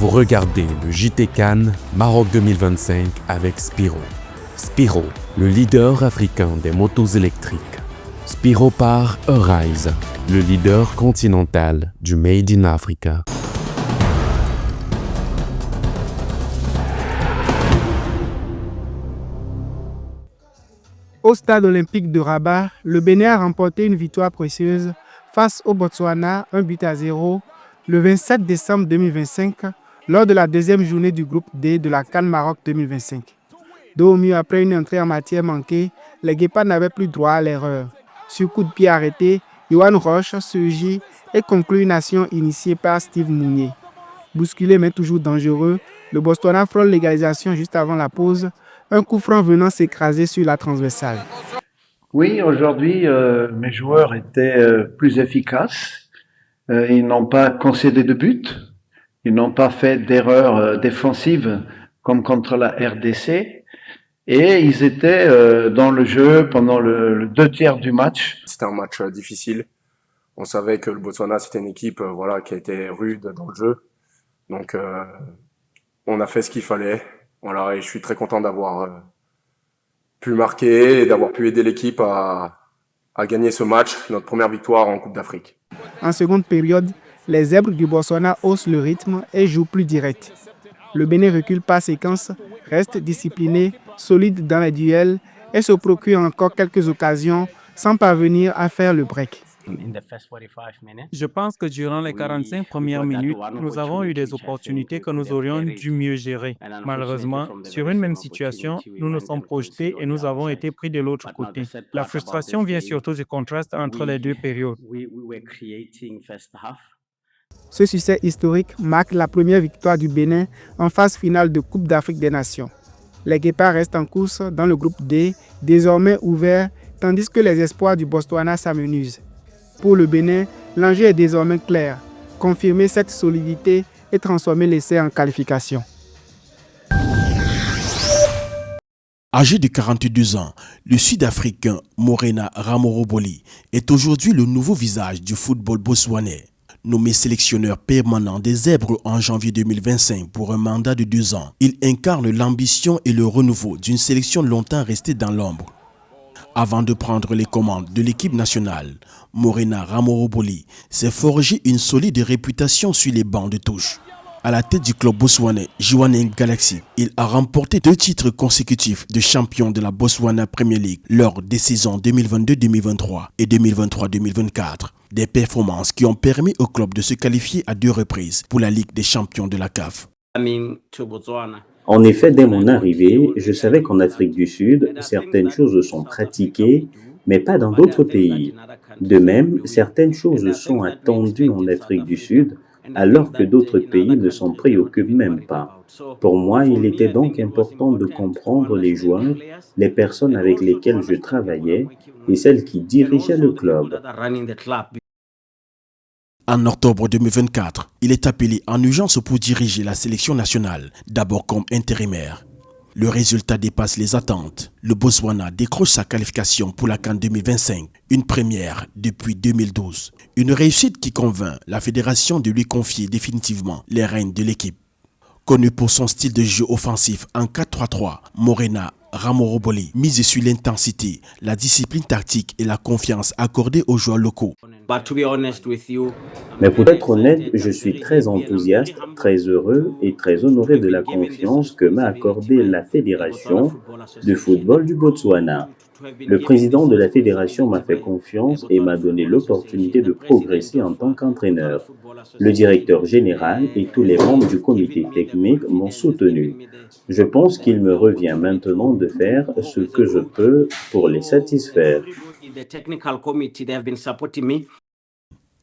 Vous regardez le JT Cannes Maroc 2025 avec Spiro. Spiro, le leader africain des motos électriques. Spiro par Arise, le leader continental du Made in Africa. Au stade olympique de Rabat, le Bénin a remporté une victoire précieuse face au Botswana 1-0 le 27 décembre 2025 lors de la deuxième journée du groupe D de la CAN Maroc 2025. Dos au mieux après une entrée en matière manquée, les Guépards n'avaient plus droit à l'erreur. Sur coup de pied arrêté, Yohan Roche surgit et conclut une action initiée par Steve Mounier. Bousculé mais toujours dangereux, le Botswana frôle l'égalisation juste avant la pause, un coup franc venant s'écraser sur la transversale. Oui, aujourd'hui, mes joueurs étaient plus efficaces. Ils n'ont pas concédé de but. Ils n'ont pas fait d'erreurs défensives comme contre la RDC. Et ils étaient dans le jeu pendant le 2/3 du match. C'était un match difficile. On savait que le Botswana, c'était une équipe qui a été rude dans le jeu. Donc, on a fait ce qu'il fallait. Voilà, et je suis très content d'avoir pu marquer et d'avoir pu aider l'équipe à gagner ce match, notre première victoire en Coupe d'Afrique. En seconde période, les Zèbres du Botswana haussent le rythme et jouent plus direct. Le Bénin recule par séquence, reste discipliné, solide dans les duels et se procure encore quelques occasions sans parvenir à faire le break. Je pense que durant les 45 premières minutes, nous avons eu des opportunités que nous aurions dû mieux gérer. Malheureusement, sur une même situation, nous nous sommes projetés et nous avons été pris de l'autre côté. La frustration vient surtout du contraste entre les deux périodes. Ce succès historique marque la première victoire du Bénin en phase finale de Coupe d'Afrique des Nations. Les Guépards restent en course dans le groupe D, désormais ouvert, tandis que les espoirs du Botswana s'amenuisent. Pour le Bénin, l'enjeu est désormais clair, confirmer cette solidité et transformer l'essai en qualification. Âgé de 42 ans, le Sud-Africain Morena Ramoroboli est aujourd'hui le nouveau visage du football botswanais. Nommé sélectionneur permanent des Zèbres en janvier 2025 pour un mandat de 2 ans, il incarne l'ambition et le renouveau d'une sélection longtemps restée dans l'ombre. Avant de prendre les commandes de l'équipe nationale, Morena Ramoroboli s'est forgé une solide réputation sur les bancs de touche. À la tête du club botswanais Jwaneng Galaxy, il a remporté 2 titres consécutifs de champion de la Botswana Premier League lors des saisons 2022-2023 et 2023-2024. Des performances qui ont permis au club de se qualifier à 2 reprises pour la Ligue des champions de la CAF. En effet, dès mon arrivée, je savais qu'en Afrique du Sud, certaines choses sont pratiquées, mais pas dans d'autres pays. De même, certaines choses sont attendues en Afrique du Sud, alors que d'autres pays ne s'en préoccupent même pas. Pour moi, il était donc important de comprendre les joueurs, les personnes avec lesquelles je travaillais et celles qui dirigeaient le club. En octobre 2024, il est appelé en urgence pour diriger la sélection nationale, d'abord comme intérimaire. Le résultat dépasse les attentes. Le Botswana décroche sa qualification pour la CAN 2025, une première depuis 2012. Une réussite qui convainc la fédération de lui confier définitivement les rênes de l'équipe. Connu pour son style de jeu offensif en 4-3-3, Morena Ramoroboli mise sur l'intensité, la discipline tactique et la confiance accordée aux joueurs locaux. Mais pour être honnête, je suis très enthousiaste, très heureux et très honoré de la confiance que m'a accordée la Fédération de football du Botswana. Le président de la fédération m'a fait confiance et m'a donné l'opportunité de progresser en tant qu'entraîneur. Le directeur général et tous les membres du comité technique m'ont soutenu. Je pense qu'il me revient maintenant de faire ce que je peux pour les satisfaire.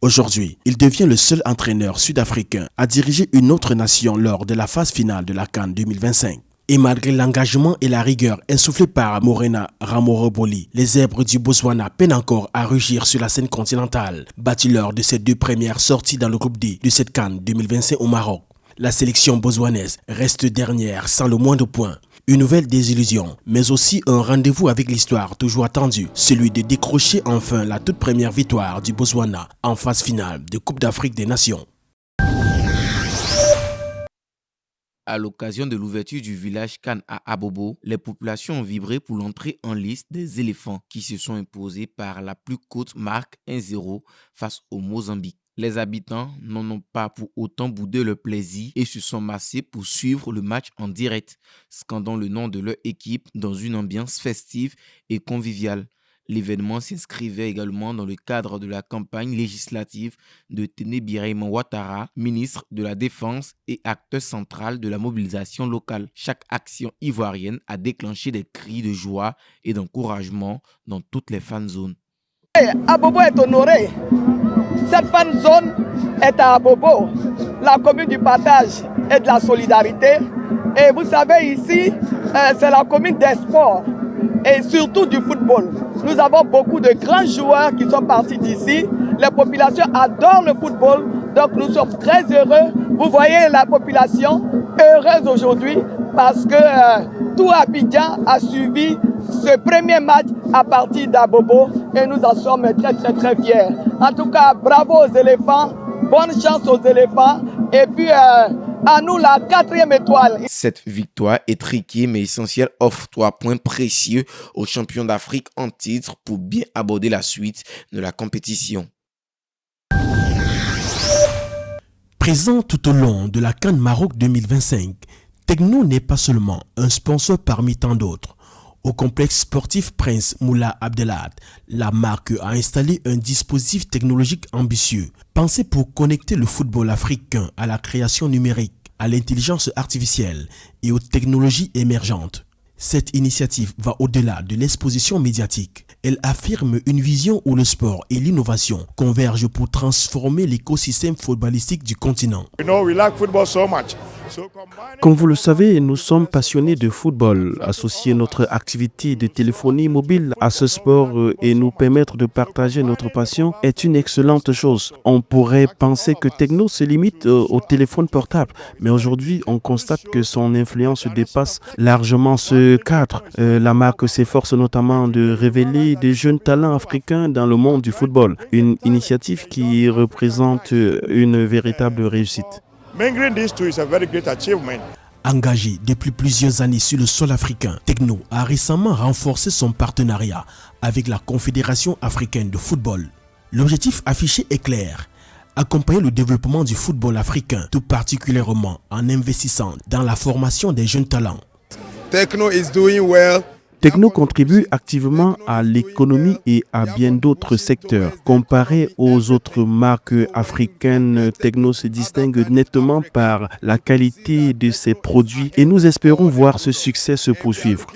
Aujourd'hui, il devient le seul entraîneur sud-africain à diriger une autre nation lors de la phase finale de la CAN 2025. Et malgré l'engagement et la rigueur insufflés par Morena Ramoroboli, les Zèbres du Botswana peinent encore à rugir sur la scène continentale, battus lors de ces 2 premières sorties dans le groupe D de cette CAN 2025 au Maroc. La sélection botswanaise reste dernière sans le moindre point. Une nouvelle désillusion, mais aussi un rendez-vous avec l'histoire toujours attendue, celui de décrocher enfin la toute première victoire du Botswana en phase finale de Coupe d'Afrique des Nations. À l'occasion de l'ouverture du village Kan à Abobo, les populations ont vibré pour l'entrée en liste des éléphants qui se sont imposés par la plus courte marque 1-0 face au Mozambique. Les habitants n'en ont pas pour autant boudé leur plaisir et se sont massés pour suivre le match en direct, scandant le nom de leur équipe dans une ambiance festive et conviviale. L'événement s'inscrivait également dans le cadre de la campagne législative de Téné Birahima Ouattara, ministre de la Défense et acteur central de la mobilisation locale. Chaque action ivoirienne a déclenché des cris de joie et d'encouragement dans toutes les fan zones. Abobo est honoré. Cette fan zone est à Abobo, la commune du partage et de la solidarité. Et vous savez, ici, c'est la commune des sports et surtout du football. Nous avons beaucoup de grands joueurs qui sont partis d'ici. Les populations adorent le football, donc nous sommes très heureux. Vous voyez la population heureuse aujourd'hui parce que tout Abidjan a suivi ce premier match à partir d'Abobo et nous en sommes très fiers. En tout cas, bravo aux éléphants, bonne chance aux éléphants et puis à nous la 4e étoile. Cette victoire étriquée mais essentielle offre 3 points précieux aux champions d'Afrique en titre pour bien aborder la suite de la compétition. Présent tout au long de la CAN Maroc 2025, Tecno n'est pas seulement un sponsor parmi tant d'autres. Au complexe sportif Prince Moula Abdelhad, la marque a installé un dispositif technologique ambitieux, pensé pour connecter le football africain à la création numérique, à l'intelligence artificielle et aux technologies émergentes. Cette initiative va au-delà de l'exposition médiatique. Elle affirme une vision où le sport et l'innovation convergent pour transformer l'écosystème footballistique du continent. Comme vous le savez, nous sommes passionnés de football. Associer notre activité de téléphonie mobile à ce sport et nous permettre de partager notre passion est une excellente chose. On pourrait penser que Tecno se limite au téléphone portable, mais aujourd'hui, on constate que son influence dépasse largement ce cadre. La marque s'efforce notamment de révéler des jeunes talents africains dans le monde du football, une initiative qui représente une véritable réussite. Engagé depuis plusieurs années sur le sol africain, Tecno a récemment renforcé son partenariat avec la Confédération africaine de football. L'objectif affiché est clair: accompagner le développement du football africain, tout particulièrement en investissant dans la formation des jeunes talents. Tecno contribue activement à l'économie et à bien d'autres secteurs. Comparé aux autres marques africaines, Tecno se distingue nettement par la qualité de ses produits et nous espérons voir ce succès se poursuivre.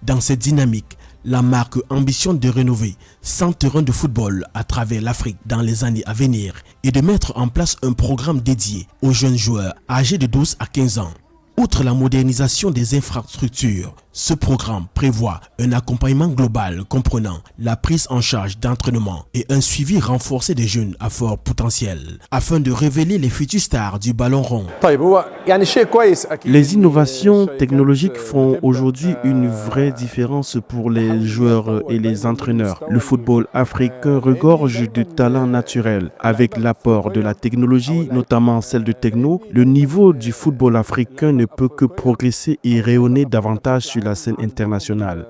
Dans cette dynamique, la marque ambitionne de rénover 100 terrains de football à travers l'Afrique dans les années à venir et de mettre en place un programme dédié aux jeunes joueurs âgés de 12 à 15 ans. Outre la modernisation des infrastructures, ce programme prévoit un accompagnement global comprenant la prise en charge d'entraînement et un suivi renforcé des jeunes à fort potentiel, afin de révéler les futures stars du ballon rond. Les innovations technologiques font aujourd'hui une vraie différence pour les joueurs et les entraîneurs. Le football africain regorge de talents naturels. Avec l'apport de la technologie, notamment celle de Tecno, le niveau du football africain ne peut que progresser et rayonner davantage sur la scène internationale.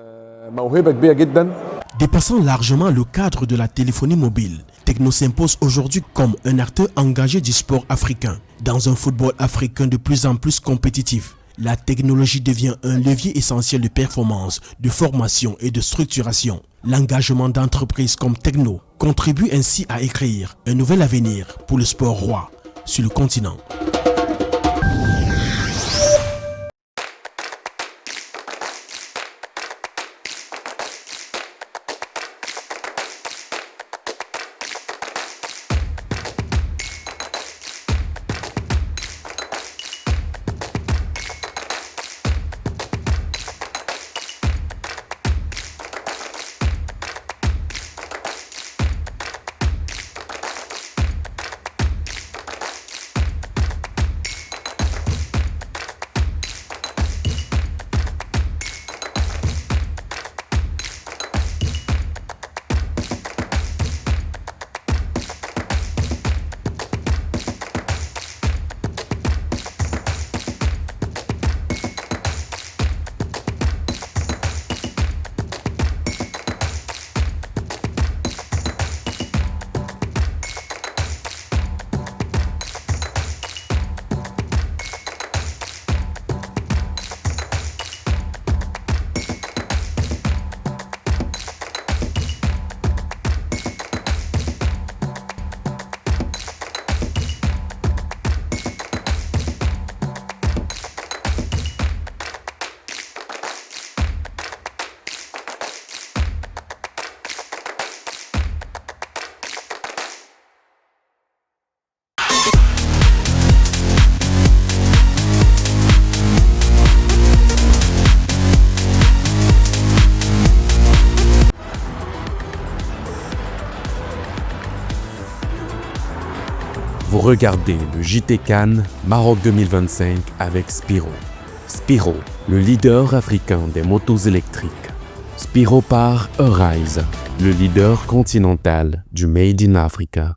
Dépassant largement le cadre de la téléphonie mobile, Tecno s'impose aujourd'hui comme un acteur engagé du sport africain. Dans un football africain de plus en plus compétitif, la technologie devient un levier essentiel de performance, de formation et de structuration. L'engagement d'entreprises comme Tecno contribue ainsi à écrire un nouvel avenir pour le sport roi sur le continent. Vous regardez le JT Cannes Maroc 2025 avec Spiro. Spiro, le leader africain des motos électriques. Spiro par Arise, le leader continental du Made in Africa.